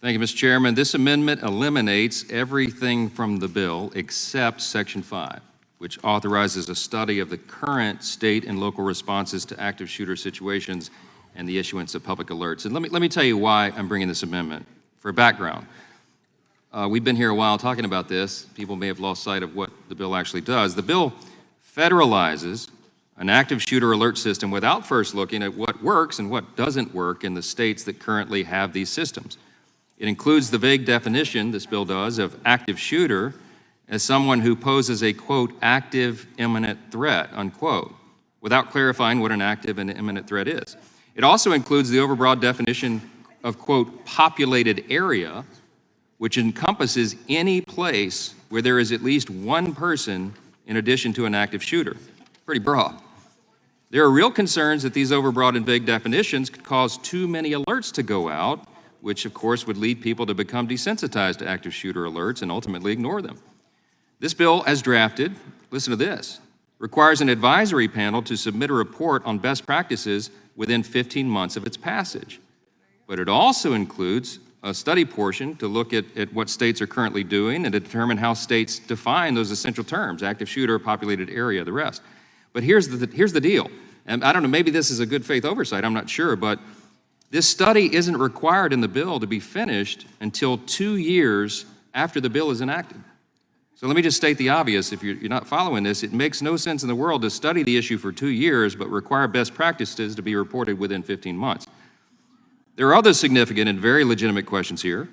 Thank you, Mr. Chairman. This amendment eliminates everything from the bill except Section 5, which authorizes a study of the current state and local responses to active shooter situations and the issuance of public alerts. And let me tell you why I'm bringing this amendment. For background, we've been here a while talking about this. People may have lost sight of what the bill actually does. The bill federalizes an active shooter alert system without first looking at what works and what doesn't work in the states that currently have these systems. It includes the vague definition, this bill does, of active shooter as someone who poses a, quote, active imminent threat, unquote, without clarifying what an active and imminent threat is. It also includes the overbroad definition of, quote, populated area, which encompasses any place where there is at least one person in addition to an active shooter. Pretty broad. There are real concerns that these overbroad and vague definitions could cause too many alerts to go out, which of course would lead people to become desensitized to active shooter alerts and ultimately ignore them. This bill, as drafted, listen to this, requires an advisory panel to submit a report on best practices within 15 months of its passage. But it also includes a study portion to look at what states are currently doing and to determine how states define those essential terms, active shooter, populated area, the rest. But here's the deal, and I don't know, maybe this is a good faith oversight, I'm not sure, but this study isn't required in the bill to be finished until 2 years after the bill is enacted. So let me just state the obvious. If you're not following this, it makes no sense in the world to study the issue for 2 years but require best practices to be reported within 15 months. There are other significant and very legitimate questions here.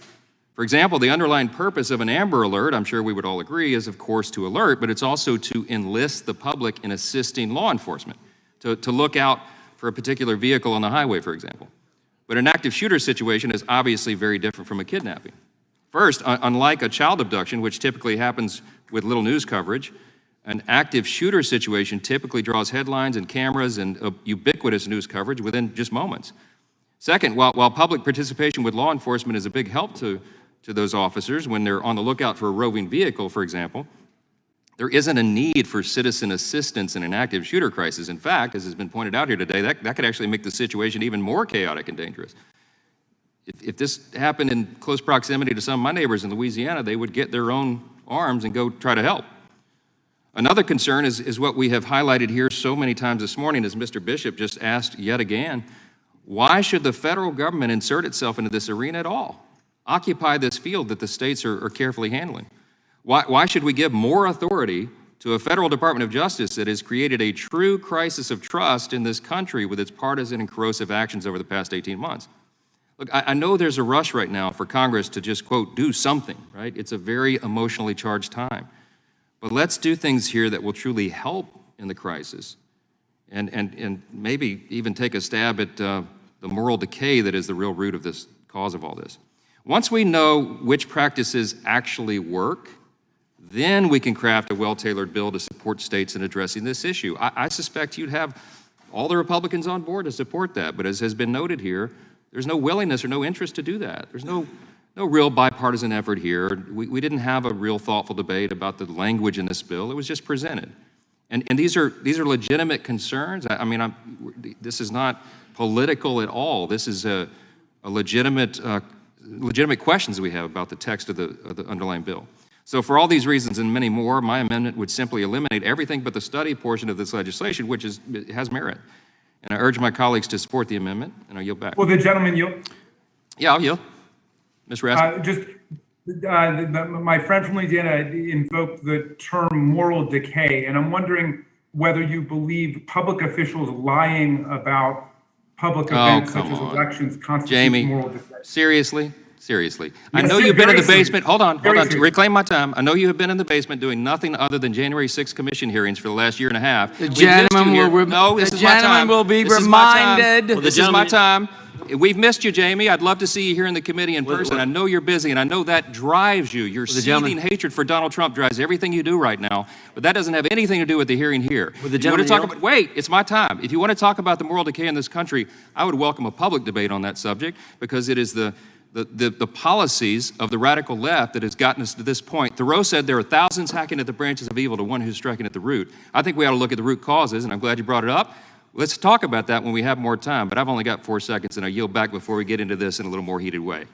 For example, the underlying purpose of an Amber Alert, I'm sure we would all agree, is of course to alert, but it's also to enlist the public in assisting law enforcement, to look out for a particular vehicle on the highway, for example. But an active shooter situation is obviously very different from a kidnapping. First, unlike a child abduction, which typically happens with little news coverage, an active shooter situation typically draws headlines and cameras and ubiquitous news coverage within just moments. Second, while public participation with law enforcement is a big help to those officers when they're on the lookout for a roving vehicle, for example, there isn't a need for citizen assistance in an active shooter crisis. In fact, as has been pointed out here today, that could actually make the situation even more chaotic and dangerous. If this happened in close proximity to some of my neighbors in Louisiana, they would get their own arms and go try to help. Another concern is what we have highlighted here so many times this morning, as Mr. Bishop just asked yet again. Why should the federal government insert itself into this arena at all? Occupy this field that the states are carefully handling? Why should we give more authority to a federal Department of Justice that has created a true crisis of trust in this country with its partisan and corrosive actions over the past 18 months? Look, I know there's a rush right now for Congress to just, quote, do something, right? It's a very emotionally charged time. But let's do things here that will truly help in the crisis and maybe even take a stab at the moral decay that is the real root of this cause of all this. Once we know which practices actually work, then we can craft a well-tailored bill to support states in addressing this issue. I suspect you'd have all the Republicans on board to support that, but as has been noted here, there's no willingness or no interest to do that. There's no real bipartisan effort here. We didn't have a real thoughtful debate about the language in this bill. It was just presented. And these are legitimate concerns. I mean, this is not political at all. This is a legitimate questions we have about the text of the underlying bill. So for all these reasons and many more, my amendment would simply eliminate everything but the study portion of this legislation, which has merit. And I urge my colleagues to support the amendment, and I'll yield back. Well, the gentleman yield? Yeah, I'll yield. Ms. Raskin. My friend from Louisiana invoked the term moral decay, and I'm wondering whether you believe public officials lying about public events such as elections constitute moral decay. Seriously? Seriously. I know you've been in the basement. Hold on, to reclaim my time. I know you have been in the basement doing nothing other than January 6th commission hearings for the last year and a half. The gentleman will be reminded. This is my time. We've missed you, Jamie. I'd love to see you here in the committee in person. I know you're busy, and I know that drives you. Your seething hatred for Donald Trump drives everything you do right now, but that doesn't have anything to do with the hearing here. Wait, it's my time. If you want to talk about the moral decay in this country, I would welcome a public debate on that subject, because it is the policies of the radical left that has gotten us to this point. Thoreau said there are thousands hacking at the branches of evil to one who's striking at the root. I think we ought to look at the root causes, and I'm glad you brought it up. Let's talk about that when we have more time, but I've only got 4 seconds, and I yield back before we get into this in a little more heated way.